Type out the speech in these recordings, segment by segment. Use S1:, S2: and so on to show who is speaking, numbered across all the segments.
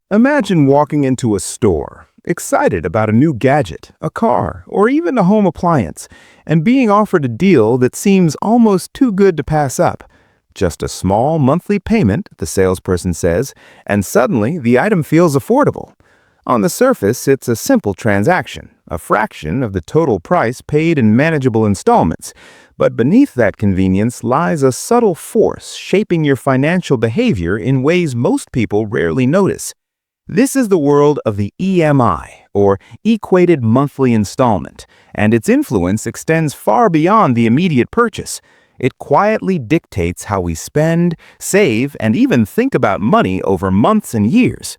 S1: Imagine walking into a store, excited about a new gadget, a car, or even a home appliance, and being offered a deal that seems almost too good to pass up. Just a small monthly payment, the salesperson says, and suddenly the item feels affordable. On the surface, it's a simple transaction, a fraction of the total price paid in manageable installments. But beneath that convenience lies a subtle force shaping your financial behavior in ways most people rarely notice. This is the world of the EMI, or equated monthly installment, and its influence extends far beyond the immediate purchase. It quietly dictates how we spend, save, and even think about money over months and years.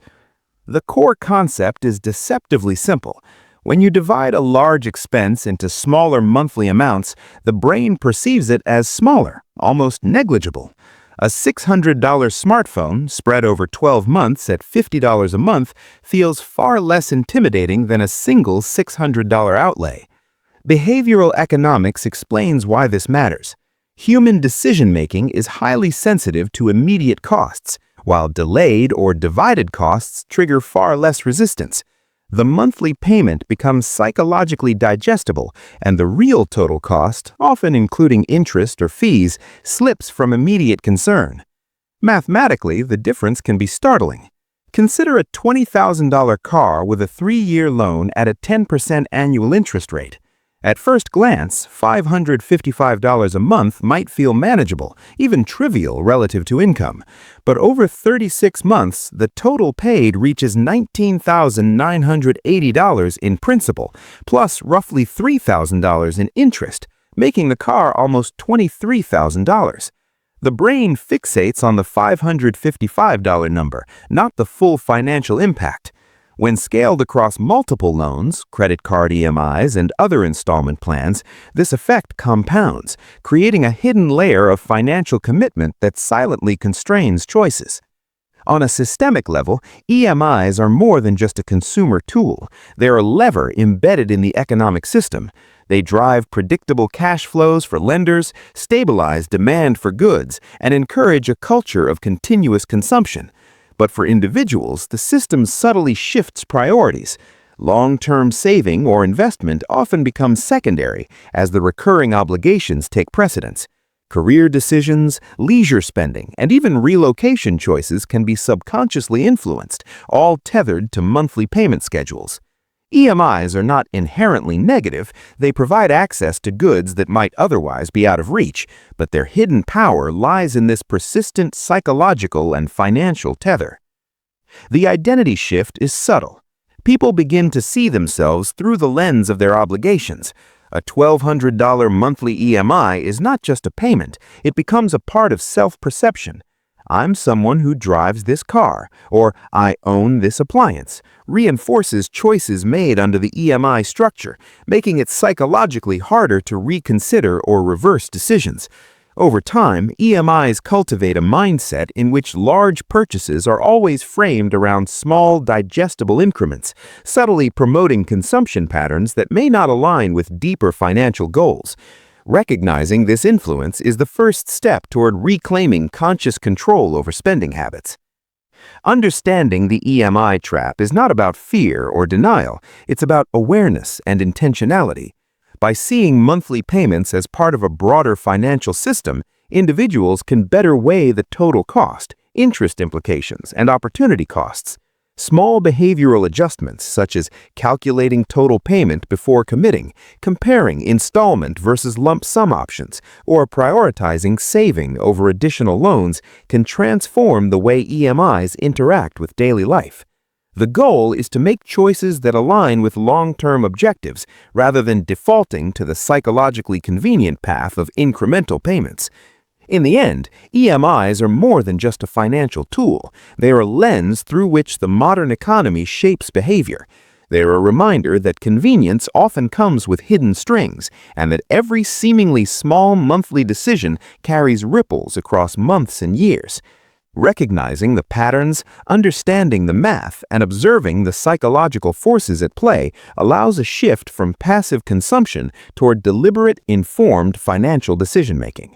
S1: The core concept is deceptively simple. When you divide a large expense into smaller monthly amounts, the brain perceives it as smaller, almost negligible. A $600 smartphone spread over 12 months at $50 a month feels far less intimidating than a single $600 outlay. Behavioral economics explains why this matters. Human decision-making is highly sensitive to immediate costs, while delayed or divided costs trigger far less resistance. The monthly payment becomes psychologically digestible, and the real total cost, often including interest or fees, slips from immediate concern. Mathematically, the difference can be startling. Consider a $20,000 car with a 3-year loan at a 10% annual interest rate. At first glance, $555 a month might feel manageable, even trivial relative to income. But over 36 months, the total paid reaches $19,980 in principal, plus roughly $3,000 in interest, making the car almost $23,000. The brain fixates on the $555 number, not the full financial impact. When scaled across multiple loans, credit card EMIs, and other installment plans, this effect compounds, creating a hidden layer of financial commitment that silently constrains choices. On a systemic level, EMIs are more than just a consumer tool. They're a lever embedded in the economic system. They drive predictable cash flows for lenders, stabilize demand for goods, and encourage a culture of continuous consumption. But for individuals, the system subtly shifts priorities. Long-term saving or investment often becomes secondary as the recurring obligations take precedence. Career decisions, leisure spending, and even relocation choices can be subconsciously influenced, all tethered to monthly payment schedules. EMIs are not inherently negative. They provide access to goods that might otherwise be out of reach, but their hidden power lies in this persistent psychological and financial tether. The identity shift is subtle. People begin to see themselves through the lens of their obligations. A $1,200 monthly EMI is not just a payment. It becomes a part of self-perception. I'm someone who drives this car, or I own this appliance, reinforces choices made under the EMI structure, making it psychologically harder to reconsider or reverse decisions. Over time, EMIs cultivate a mindset in which large purchases are always framed around small, digestible increments, subtly promoting consumption patterns that may not align with deeper financial goals. Recognizing this influence is the first step toward reclaiming conscious control over spending habits. Understanding the EMI trap is not about fear or denial, it's about awareness and intentionality. By seeing monthly payments as part of a broader financial system, individuals can better weigh the total cost, interest implications, and opportunity costs. Small behavioral adjustments, such as calculating total payment before committing, comparing installment versus lump sum options, or prioritizing saving over additional loans, can transform the way EMIs interact with daily life. The goal is to make choices that align with long-term objectives rather than defaulting to the psychologically convenient path of incremental payments. In the end, EMIs are more than just a financial tool. They are a lens through which the modern economy shapes behavior. They are a reminder that convenience often comes with hidden strings, and that every seemingly small monthly decision carries ripples across months and years. Recognizing the patterns, understanding the math, and observing the psychological forces at play allows a shift from passive consumption toward deliberate, informed financial decision-making.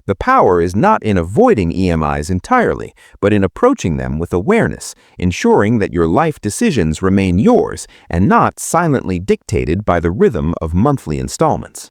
S1: The power is not in avoiding EMIs entirely, but in approaching them with awareness, ensuring that your life decisions remain yours and not silently dictated by the rhythm of monthly installments.